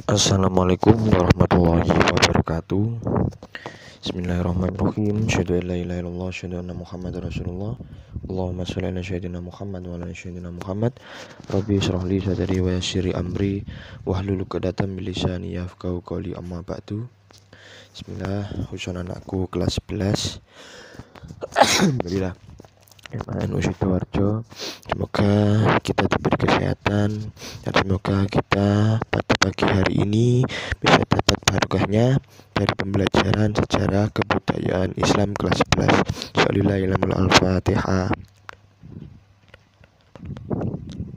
Assalamualaikum warahmatullahi wabarakatuh. Bismillahirrahmanirrahim. Asyhadu an la ilaha illallah, asyhadu anna Muhammadar Rasulullah. Allahumma shalli ala sayyidina Muhammad wa ala sayyidina Muhammad. Rabbi shrah li sadri wa yassir li amri wahlul 'uqdatam min lisani yafqahu qawli, amma ba'du. Bismillah, ujian anakku kelas 11. Alhamdulillah. MAN Sidoarjo. Semoga kita diberi kesehatan dan semoga kita pada pagi hari ini bisa dapat barokahnya dari pembelajaran sejarah kebudayaan Islam kelas 11. Al-Fatihah.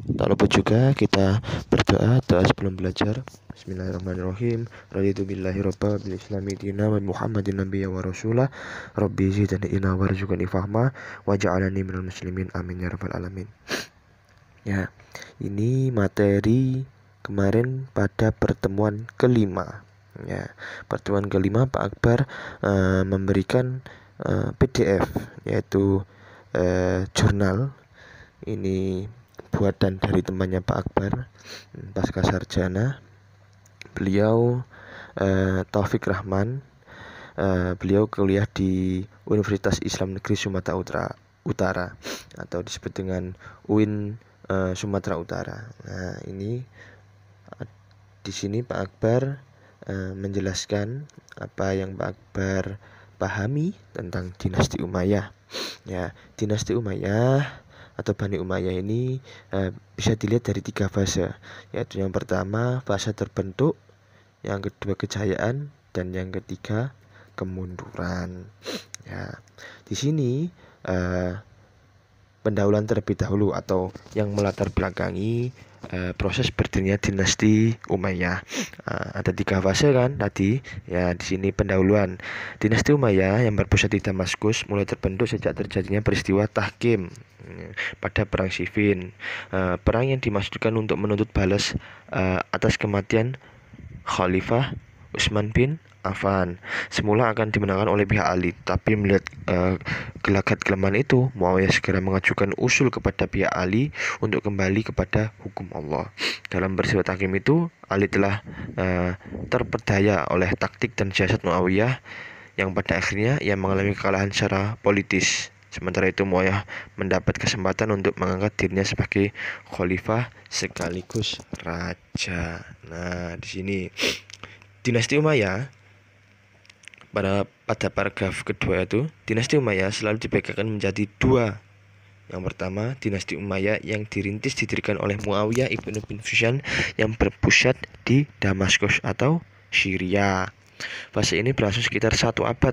Tak lupa juga kita berdoa sebelum belajar. Bismillahirrahmanirrahim. Raditu billahi robba bil islami dina wa Muhammadin nabiyya wa rasulah. Rabbi zidni ilma warzuqni fahma waj'alni minal muslimin, amin ya rabbal alamin. Ya, ini materi kemarin pada pertemuan kelima. Ya, pertemuan kelima Pak Akbar memberikan PDF, yaitu jurnal ini buatan dari temannya Pak Akbar, pasca sarjana. Beliau Taufik Rahman. Beliau kuliah di Universitas Islam Negeri Sumatera Utara atau disebut dengan UIN Sumatera Utara. Nah, ini di sini Pak Akbar menjelaskan apa yang Pak Akbar pahami tentang dinasti Umayyah. Ya, dinasti Umayyah atau Bani Umayyah ini bisa dilihat dari 3 fase, yaitu yang pertama fase terbentuk, yang kedua kejayaan, dan yang ketiga kemunduran. Ya, di sini pendahuluan terlebih dahulu atau yang melatar belakangi proses berdirinya dinasti Umayyah. Ada 3 fase kan tadi. Ya, di sini pendahuluan. Dinasti Umayyah yang berpusat di Damaskus mulai terbentuk sejak terjadinya peristiwa Tahkim pada perang Siffin. Perang yang dimaksudkan untuk menuntut balas atas kematian Khalifah Utsman bin Affan. Semula akan dimenangkan oleh pihak Ali, tapi melihat gelagat kelemahan itu, Muawiyah segera mengajukan usul kepada pihak Ali untuk kembali kepada hukum Allah. Dalam peristiwa Tahkim itu, Ali telah terperdaya oleh taktik dan siasat Muawiyah yang pada akhirnya ia mengalami kekalahan secara politis. Sementara itu Muawiyah mendapat kesempatan untuk mengangkat dirinya sebagai khalifah sekaligus raja. Nah, di sini dinasti Umayyah pada paragraf kedua itu, dinasti Umayyah selalu dibedakan menjadi 2. Yang pertama, dinasti Umayyah yang didirikan oleh Muawiyah ibnu bin Sufyan yang berpusat di Damaskus atau Syria. Fase ini berlangsung sekitar 1 abad,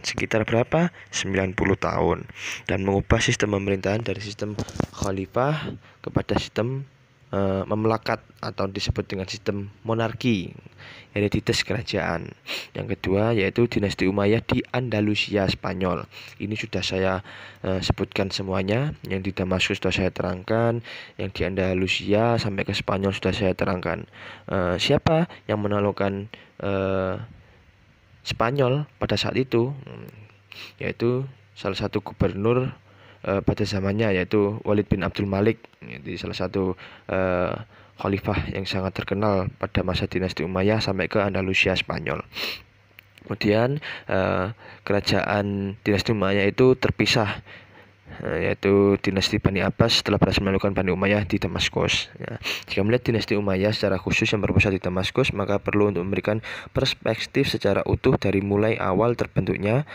sekitar berapa? 90 tahun, dan mengubah sistem pemerintahan dari sistem khalifah kepada sistem memelakat atau disebut dengan sistem monarki, hereditas kerajaan. Yang kedua yaitu dinasti Umayyah di Andalusia, Spanyol. Ini sudah saya sebutkan semuanya. Yang di Damaskus sudah saya terangkan, yang di Andalusia sampai ke Spanyol sudah saya terangkan. Siapa yang menaklukkan Spanyol pada saat itu? Yaitu salah satu gubernur pada zamannya, yaitu Walid bin Abdul Malik. Jadi salah satu khalifah yang sangat terkenal pada masa dinasti Umayyah sampai ke Andalusia, Spanyol. Kemudian kerajaan dinasti Umayyah itu terpisah, yaitu dinasti Bani Abbas setelah berhasil menaklukkan Bani Umayyah di Damaskus. Ya, jika melihat dinasti Umayyah secara khusus yang berpusat di Damaskus, maka perlu untuk memberikan perspektif secara utuh dari mulai awal terbentuknya,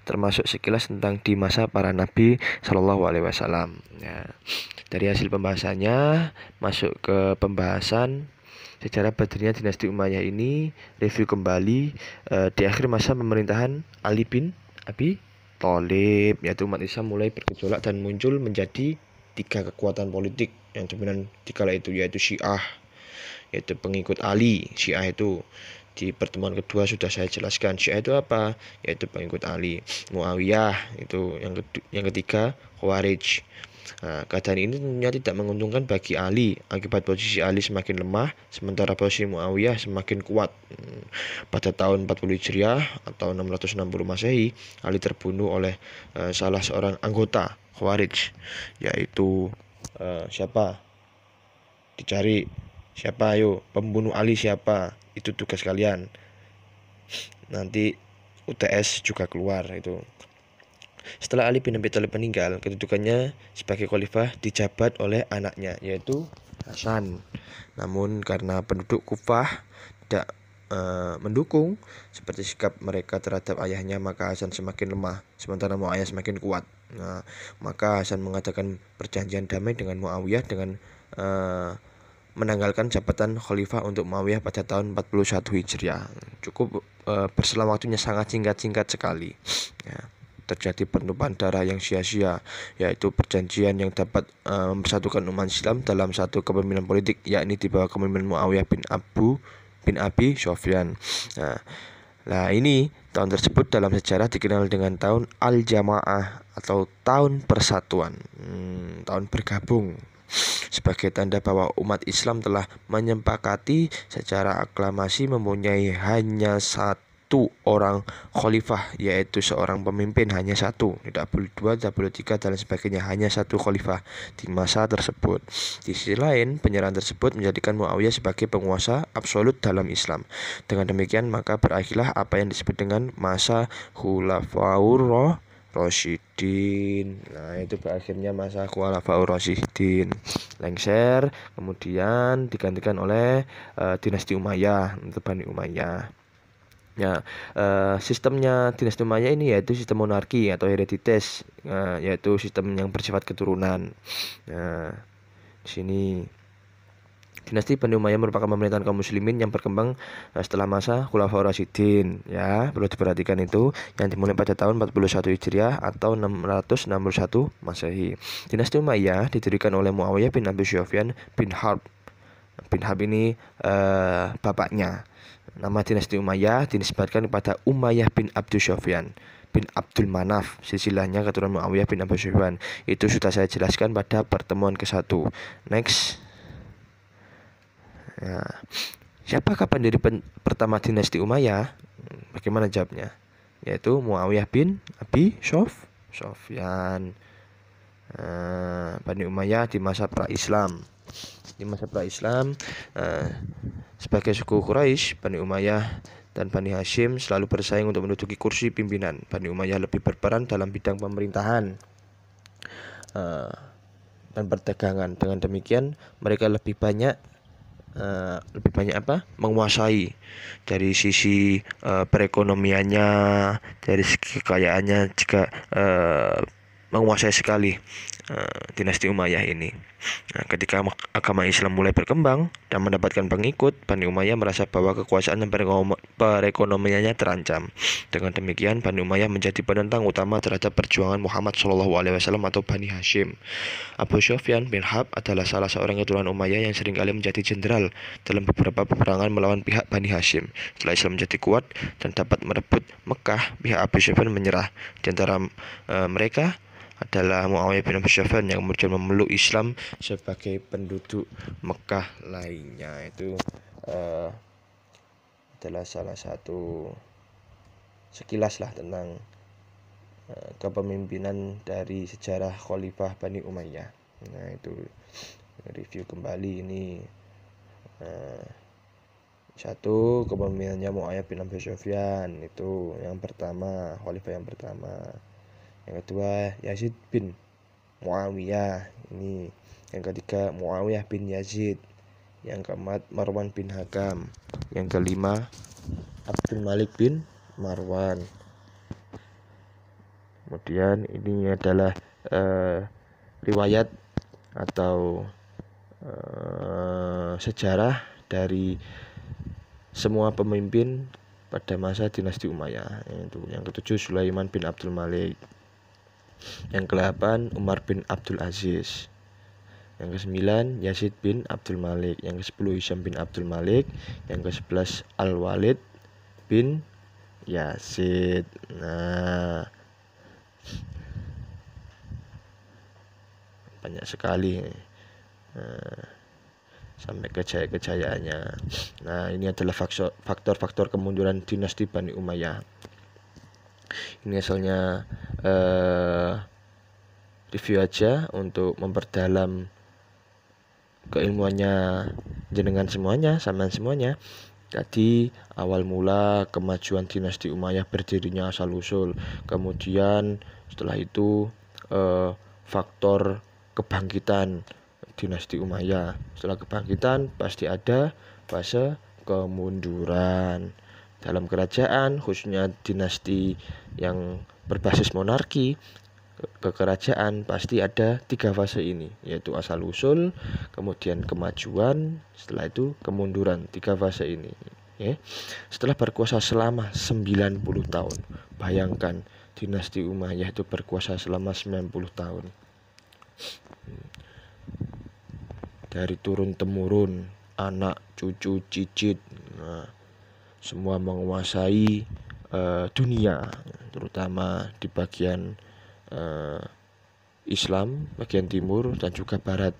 termasuk sekilas tentang di masa para Nabi Shallallahu Alaihi Wasallam. Ya, dari hasil pembahasannya masuk ke pembahasan sejarah berdirinya dinasti Umayyah ini, review kembali di akhir masa pemerintahan Ali bin Abi Thalib, yaitu umat Islam mulai bergejolak dan muncul menjadi 3 kekuatan politik yang dominan di kala itu, yaitu Syiah, yaitu pengikut Ali. Syiah itu di pertemuan kedua sudah saya jelaskan. Syiah itu apa? Yaitu pengikut Ali. Muawiyah itu yang ketiga, Khawarij. Nah, keadaan ini tentunya tidak menguntungkan bagi Ali akibat posisi Ali semakin lemah sementara posisi Muawiyah semakin kuat. Pada tahun 40 Hijriah atau 660 Masehi, Ali terbunuh oleh salah seorang anggota Khawarij, yaitu siapa? Dicari Siapa? Ayo, pembunuh Ali siapa? Itu tugas kalian. Nanti UTS juga keluar itu. Setelah Ali bin Abi Thalib meninggal, kedudukannya sebagai khalifah dijabat oleh anaknya, yaitu Hasan. Namun karena penduduk Kufah tidak mendukung seperti sikap mereka terhadap ayahnya, maka Hasan semakin lemah, sementara Muawiyah semakin kuat. Nah, maka Hasan mengadakan perjanjian damai dengan Muawiyah dengan menanggalkan jabatan khalifah untuk Muawiyah pada tahun 41 Hijriah. Cukup berselang waktunya sangat singkat sekali. Ya, terjadi penumpahan darah yang sia-sia, yaitu perjanjian yang dapat mempersatukan umat Islam dalam satu kepemimpinan politik, yakni di bawah kepemimpinan Muawiyah bin Abi Sufyan. Nah, ini tahun tersebut dalam sejarah dikenal dengan tahun Al-Jamaah atau tahun persatuan, tahun bergabung, sebagai tanda bahwa umat Islam telah menyepakati secara aklamasi mempunyai hanya satu orang khalifah, yaitu seorang pemimpin, hanya satu, tidak boleh dua, tidak boleh tiga, dan sebagainya, hanya satu khalifah di masa tersebut. Di sisi lain, penyerahan tersebut menjadikan Muawiyah sebagai penguasa absolut dalam Islam. Dengan demikian, maka berakhirlah apa yang disebut dengan masa Khulafaur Rasyidin. Nah, itu berakhirnya masa Khulafaur Rasyidin. Lengser, kemudian digantikan oleh dinasti Umayyah, untuk Bani Umayyah. Ya, sistemnya dinasti Umayyah ini yaitu sistem monarki atau hereditas, yaitu sistem yang bersifat keturunan. Nah, di sini dinasti Bani Umayyah merupakan pemerintahan kaum muslimin yang berkembang setelah masa Khulafaur Rasyidin. Ya, perlu diperhatikan itu, yang dimulai pada tahun 41 Hijriah atau 661 Masehi. Dinasti Umayyah didirikan oleh Muawiyah bin Abi Sufyan bin Harb. Bin Harb ini bapaknya. Nama dinasti Umayyah dinisbatkan kepada Umayyah bin Abdul Sufyan bin Abdul Manaf, silsilahnya keturunan Muawiyah bin Abi Sufyan. Itu sudah saya jelaskan pada pertemuan ke-1. Next. Ya. Siapakah pendiri pertama dinasti Umayyah? Bagaimana jawabnya? Yaitu Muawiyah bin Abi Sufyan. Bani Umayyah di masa pra-Islam. Di masa pra-Islam, sebagai suku Quraisy, Bani Umayyah dan Bani Hashim selalu bersaing untuk menduduki kursi pimpinan. Bani Umayyah lebih berperan dalam bidang pemerintahan dan perdagangan. Dengan demikian, mereka lebih banyak menguasai dari sisi perekonomiannya, dari segi kekayaannya juga menguasai sekali dinasti Umayyah ini. Nah, ketika agama Islam mulai berkembang dan mendapatkan pengikut, Bani Umayyah merasa bahwa kekuasaan dan perekonomiannya terancam. Dengan demikian, Bani Umayyah menjadi penentang utama terhadap perjuangan Muhammad SAW atau Bani Hashim. Abu Sufyan bin Harb adalah salah seorang keturunan Umayyah yang seringkali menjadi jenderal dalam beberapa peperangan melawan pihak Bani Hashim. Setelah Islam menjadi kuat dan dapat merebut Mekah, pihak Abu Sufyan menyerah. Di antara mereka adalah Muawiyah bin Abi Sufyan yang kemudian memeluk Islam sebagai penduduk Mekah lainnya. Itu adalah salah satu sekilas lah tentang kepemimpinan dari sejarah Khalifah Bani Umayyah. Nah, itu review kembali ini. Satu, kepemimpinannya Muawiyah bin Abi Sufyan, itu yang pertama, Khalifah yang pertama. Yang kedua, Yazid bin Muawiyah, ini. Yang ketiga, Muawiyah bin Yazid. Yang keempat, Marwan bin Hakam. Yang kelima, Abdul Malik bin Marwan. Kemudian ini adalah riwayat atau sejarah dari semua pemimpin pada masa dinasti Umayyah. Yang ketujuh, Sulaiman bin Abdul Malik. Yang ke-8, Umar bin Abdul Aziz. Yang ke-9, Yazid bin Abdul Malik. Yang ke-10, Hisham bin Abdul Malik. Yang ke-11, Al-Walid bin Yazid. Nah, banyak sekali sampai kejaya-kejayaannya. Nah, ini adalah faktor-faktor kemunduran dinasti Bani Umayyah. Ini asalnya review aja untuk memperdalam keilmuannya jenengan semuanya, sampean semuanya. Jadi awal mula kemajuan dinasti Umayyah berdirinya asal usul, kemudian setelah itu faktor kebangkitan dinasti Umayyah. Setelah kebangkitan pasti ada fase kemunduran dalam kerajaan, khususnya dinasti yang berbasis monarki. Kekerajaan pasti ada 3 fase ini, yaitu asal usul, kemudian kemajuan, setelah itu kemunduran. 3 fase ini ya. Setelah berkuasa selama 90 tahun, bayangkan dinasti Umayyah itu berkuasa selama 90 tahun, dari turun temurun, anak, cucu, cicit, semua menguasai dunia, terutama di bagian Islam, bagian timur dan juga barat,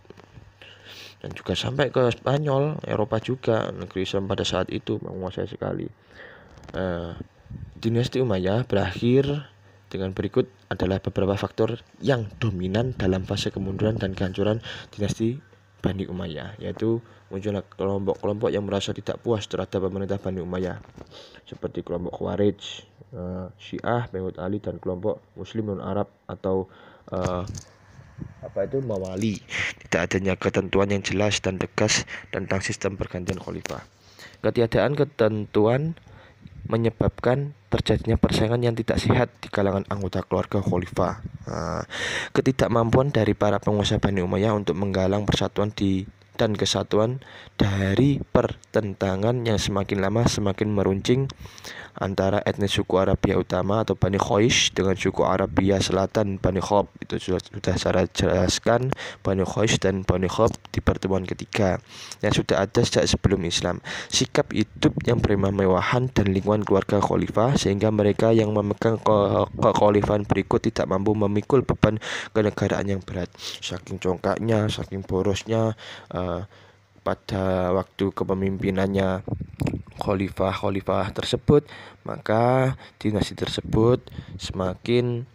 dan juga sampai ke Spanyol, Eropa juga. Negeri Islam pada saat itu menguasai sekali. Dinasti Umayyah berakhir dengan berikut adalah beberapa faktor yang dominan dalam fase kemunduran dan kehancuran dinasti Bani Umayyah, yaitu munculnya kelompok-kelompok yang merasa tidak puas terhadap pemerintah Bani Umayyah, seperti kelompok Khawarij, Syiah, pengikut Ali, dan kelompok Muslim non-Arab atau Mawali. Tidak adanya ketentuan yang jelas dan tegas tentang sistem pergantian khalifah. Ketiadaan ketentuan menyebabkan terjadinya persaingan yang tidak sehat di kalangan anggota keluarga khalifah. Ketidakmampuan dari para penguasa Bani Umayyah untuk menggalang persatuan dan kesatuan dari pertentangan yang semakin lama semakin meruncing antara etnis suku Arabia utama atau Bani Quraisy dengan suku Arabia Selatan Bani Khawab. Itu sudah saya jelaskan, Bani Quraisy dan Bani Khawab di pertemuan ketiga yang sudah ada sejak sebelum Islam. Sikap hidup yang bermewah-mewahan dan lingkungan keluarga khalifah sehingga mereka yang memegang kekhalifahan berikut tidak mampu memikul beban kenegaraan yang berat. Saking congkaknya, saking borosnya pada waktu kepemimpinannya khalifah tersebut, maka dinasti tersebut semakin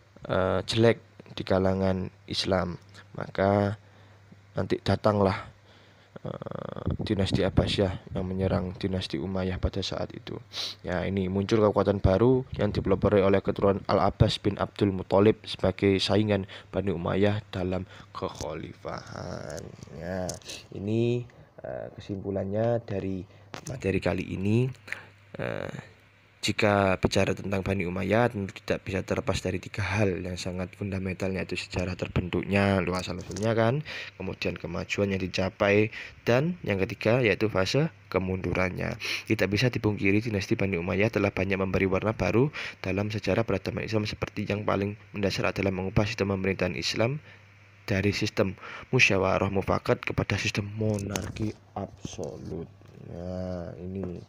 jelek di kalangan Islam. Maka nanti datanglah dinasti Abbasiyah yang menyerang dinasti Umayyah pada saat itu. Ya, ini muncul kekuatan baru yang dipelopori oleh keturunan Al-Abbas bin Abdul Muthalib sebagai saingan Bani Umayyah dalam kekhalifahan. Ya, ini kesimpulannya dari materi kali ini. Jika bicara tentang Bani Umayyah, tentu tidak bisa terlepas dari 3 hal yang sangat fundamental, yaitu sejarah terbentuknya, luas usulnya kan, kemudian kemajuan yang dicapai, dan yang ketiga yaitu fase kemundurannya. Tidak bisa dipungkiri dinasti Bani Umayyah telah banyak memberi warna baru dalam sejarah peradaban Islam, seperti yang paling mendasar adalah mengubah sistem pemerintahan Islam dari sistem musyawarah mufakat kepada sistem monarki absolut. Nah, ini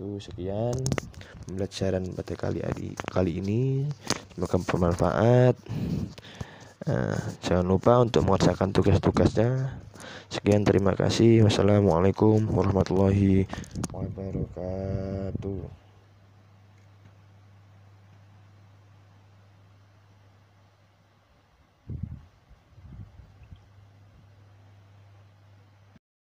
sekian pembelajaran pada kali ini, semoga bermanfaat. Jangan lupa untuk mengerjakan tugas-tugasnya. Sekian, terima kasih. Wassalamualaikum warahmatullahi wabarakatuh.